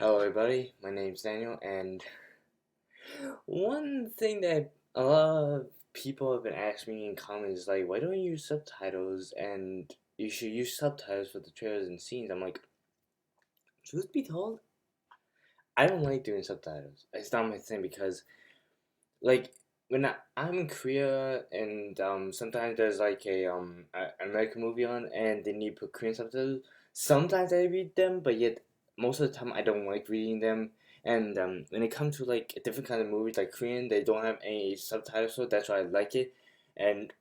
Hello, everybody. My name's Daniel, and one thing that a lot of people have been asking me in comments is like, why don't you use subtitles? And you should use subtitles for the trailers and scenes. I'm like, truth be told, I don't like doing subtitles. It's not my thing because, like, I'm in Korea and sometimes there's like an American movie on and they need to put Korean subtitles. Sometimes I read them, but yet most of the time I don't like reading them. And when it comes to like a different kind of movies like Korean, they don't have any subtitles, so that's why I like it. And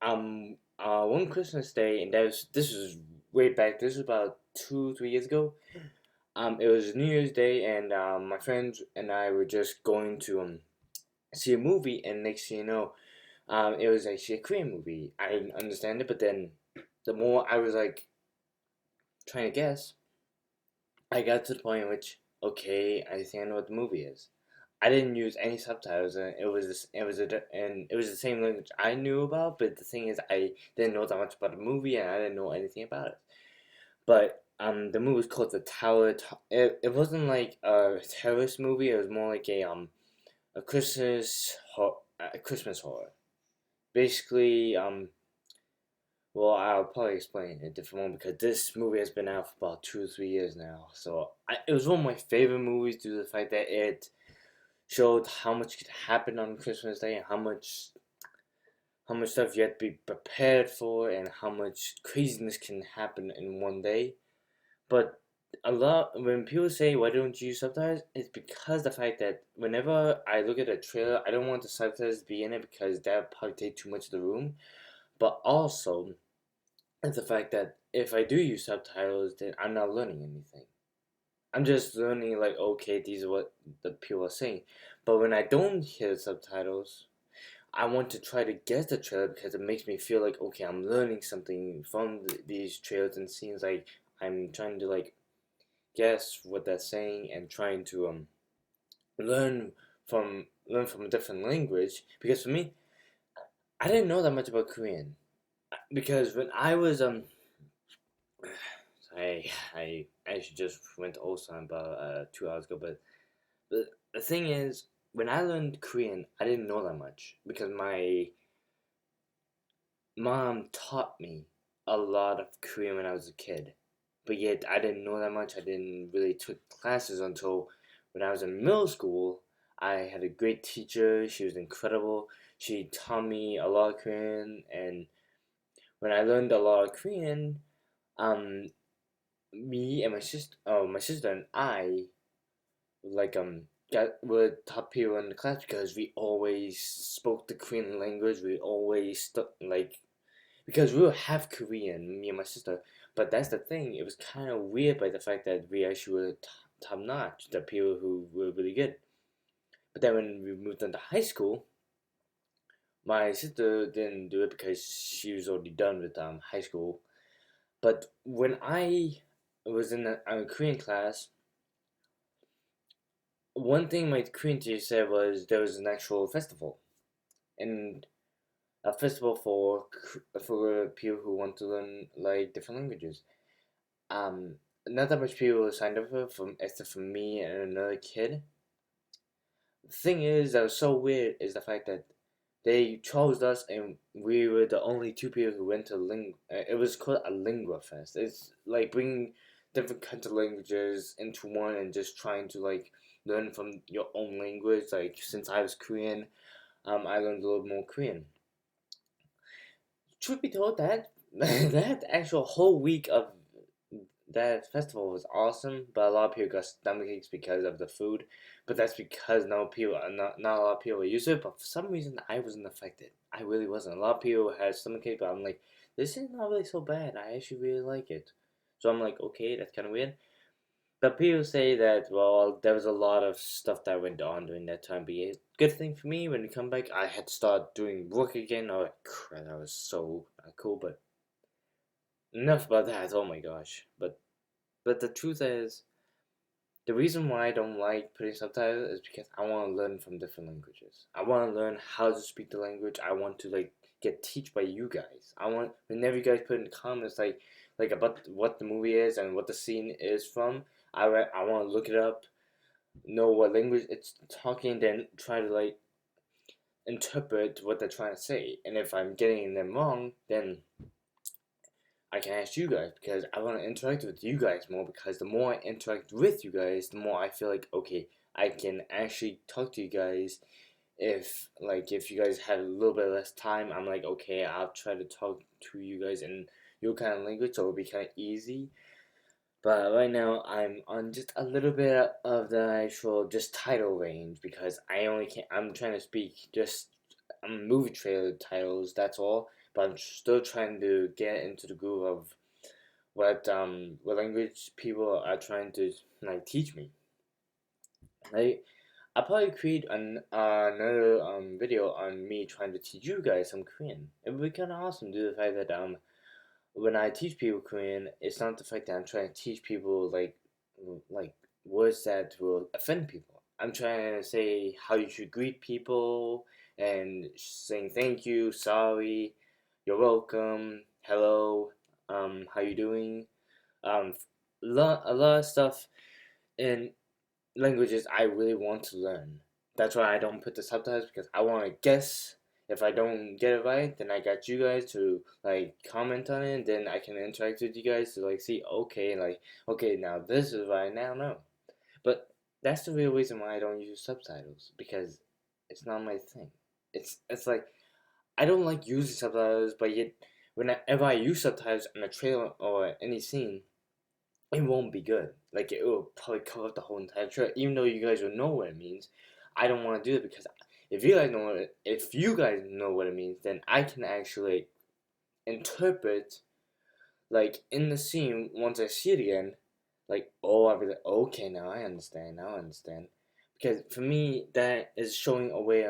one Christmas day, and this was way back. This was about 2 3 years ago. It was New Year's Day, and my friends and I were just going to see a movie, and next thing you know, it was actually a Korean movie. I didn't understand it, but then the more I was like trying to guess, I got to the point in which okay, I think I know what the movie is. I didn't use any subtitles, and it was the same language I knew about. But the thing is, I didn't know that much about the movie, and I didn't know anything about it. But the movie was called The Tower. It wasn't like a terrorist movie. It was more like a Christmas horror. Basically, well, I'll probably explain a different one because this movie has been out for about 2 or 3 years now. So it was one of my favorite movies due to the fact that it showed how much could happen on Christmas Day and how much stuff you have to be prepared for and how much craziness can happen in one day. But a lot when people say why don't you use subtitles, it's because the fact that whenever I look at a trailer, I don't want the subtitles to be in it because that would probably take too much of the room. But also, it's the fact that if I do use subtitles, then I'm not learning anything. I'm just learning like okay, these are what the people are saying. But when I don't hear the subtitles, I want to try to guess the trailer because it makes me feel like okay, I'm learning something from these trailers and scenes. Like I'm trying to like guess what they're saying and trying to learn from a different language. Because for me, I didn't know that much about Korean because when I was I actually just went to Ulsan about 2 hours ago. But the thing is, when I learned Korean, I didn't know that much because my mom taught me a lot of Korean when I was a kid. But yet I didn't know that much. I didn't really took classes until when I was in middle school. I had a great teacher. She was incredible. She taught me a lot of Korean, and when I learned a lot of Korean, um, me and my sister and I like got were top people in the class because we always spoke the Korean language. We always like because we were half Korean, me and my sister. But that's the thing. It was kind of weird by the fact that we actually were top notch, the people who were really good. But then when we moved on to high school, my sister didn't do it because she was already done with high school. But when I was in a Korean class, one thing my Korean teacher said was there was an actual festival, and a festival for people who want to learn like different languages. Um, Not that much people signed up for from except for me and another kid. The thing is that was so weird is the fact that they chose us and we were the only two people who went to It was called a lingua fest. It's like bringing different kinds of languages into one and just trying to like learn from your own language. Like since I was Korean, I learned a little more Korean. Truth be told, that that actual whole week of that festival was awesome, but a lot of people got stomach aches because of the food. But that's because not a lot of people were used to it. But for some reason, I wasn't affected. I really wasn't. A lot of people had stomach ache, but I'm like, this is not really so bad. I actually really like it. So I'm like, okay, that's kind of weird. But people say that well, there was a lot of stuff that went on during that time. But yeah, good thing for me when we come back, I had to start doing work again. Oh crap, that was so cool. But enough about that. Oh my gosh. But the truth is, the reason why I don't like putting subtitles is because I want to learn from different languages. I want to learn how to speak the language. I want to like get teach by you guys. I want whenever you guys put in comments like about what the movie is and what the scene is from. I want to look it up, know what language it's talking, then try to like interpret what they're trying to say. And if I'm getting them wrong, then I can ask you guys because I want to interact with you guys more. Because the more I interact with you guys, the more I feel like okay, I can actually talk to you guys. If you guys have a little bit less time, I'm like okay, I'll try to talk to you guys in your kind of language, so it'll be kind of easy. But right now, I'm on just a little bit of the actual just title range because I only can. I'm trying to speak just movie trailer titles. That's all. But I'm still trying to get into the groove of what language people are trying to like teach me. Like I'll probably create another video on me trying to teach you guys some Korean. It would be kind of awesome due to the fact that when I teach people Korean, it's not the fact that I'm trying to teach people like words that will offend people. I'm trying to say how you should greet people and saying thank you, sorry, you're welcome, hello, how you doing, um, a lot of stuff in languages I really want to learn. That's why I don't put the subtitles because I want to guess. If I don't get it right, then I got you guys to like comment on it, and then I can interact with you guys to like see, okay, like okay, now this is right now, no. But that's the real reason why I don't use subtitles because it's not my thing. It's like I don't like using subtitles, but yet whenever I use subtitles in a trailer or any scene, it won't be good. Like it will probably cover up the whole entire trailer, even though you guys will know what it means. I don't want to do it because if you guys know what it means, then I can actually interpret like in the scene once I see it again. Like oh, I'll be like okay, now I understand. Now I understand. Because for me, that is showing a way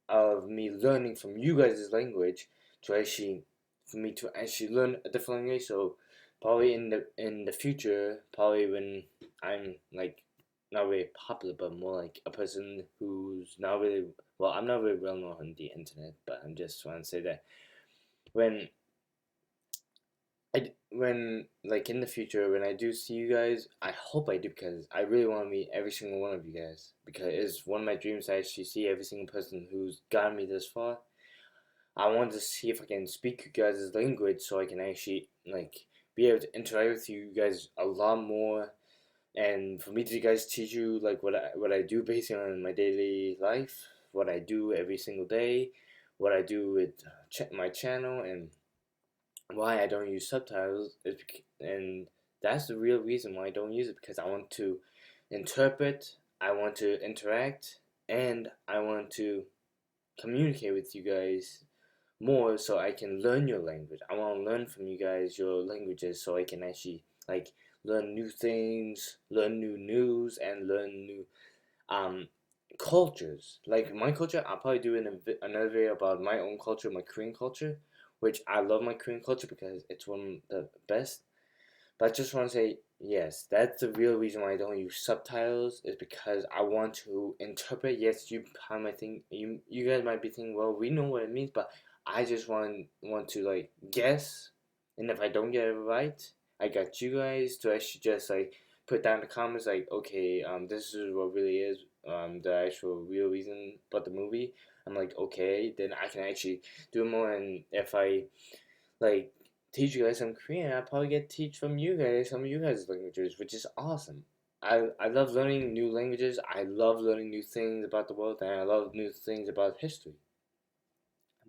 of me learning from you guys' language to actually for me to actually learn a different language. So probably in the future, probably when I'm like not really popular, but more like a person who's not really well, I'm not really well known on the internet, but I'm just trying to say that when when like in the future when I do see you guys, I hope I do because I really want to meet every single one of you guys because it's one of my dreams to actually see every single person who's gotten me this far. I want to see if I can speak you guys' language so I can actually like be able to interact with you guys a lot more and for me to guys teach you like what I do based on my daily life, what I do every single day, what I do with my channel and why I don't use subtitles is and that's the real reason why I don't use it because I want to interpret, I want to interact, and I want to communicate with you guys more so I can learn your language. I want to learn from you guys your languages so I can actually like learn new things, learn new news, and learn new um cultures. Like my culture, I'll probably do another video about my own culture, my Korean culture, which I love my Korean culture because it's one of the best. But I just want to say, yes, that's the real reason why I don't use subtitles is because I want to interpret. Yes, you probably might think you guys might be thinking, well, we know what it means, but I just want to like guess, and if I don't get it right, I got you guys to actually just like put down in the comments like, okay, this is what really is the actual real reason about the movie. I'm like, okay, then I can actually do more, and if I like teach you guys some Korean. I'll probably get teach from you guys some of you guys' languages, which is awesome. I love learning new languages. I love learning new things about the world, and I love new things about history.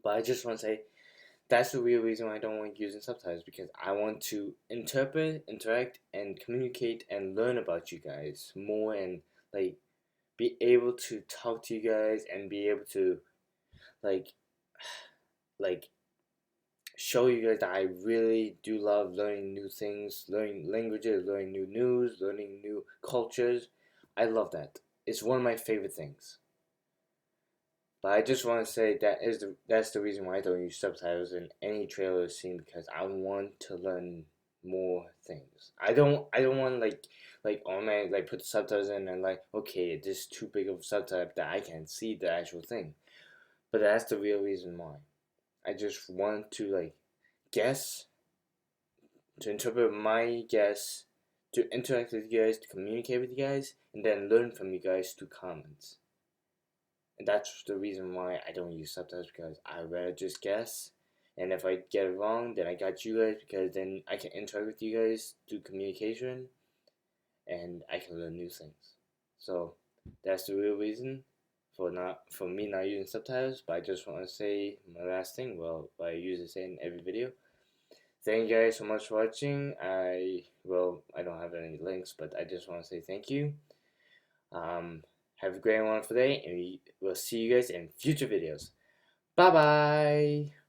But I just want to say that's the real reason why I don't like using subtitles because I want to interpret, interact, and communicate and learn about you guys more and like be able to talk to you guys and be able to like like show you guys that I really do love learning new things, learning languages, learning new news, learning new cultures. I love that. It's one of my favorite things. But I just want to say that's the reason why I don't use subtitles in any trailer scene because I want to learn more things. I don't want like on my like put the subtitles in and like okay this is too big of a subtitle that I can't see the actual thing. But that's the real reason why. I just want to like guess to interpret my guess to interact with you guys, to communicate with you guys, and then learn from you guys through comments. And that's the reason why I don't use subtitles, because I rather just guess. And if I get it wrong, then I got you guys, because then I can interact with you guys through communication and I can learn new things. So that's the real reason for me not using subtitles. But I just want to say my last thing. Well, I usually say in every video. Thank you guys so much for watching. I don't have any links, but I just want to say thank you. Have a great and wonderful day, and we will see you guys in future videos. Bye bye.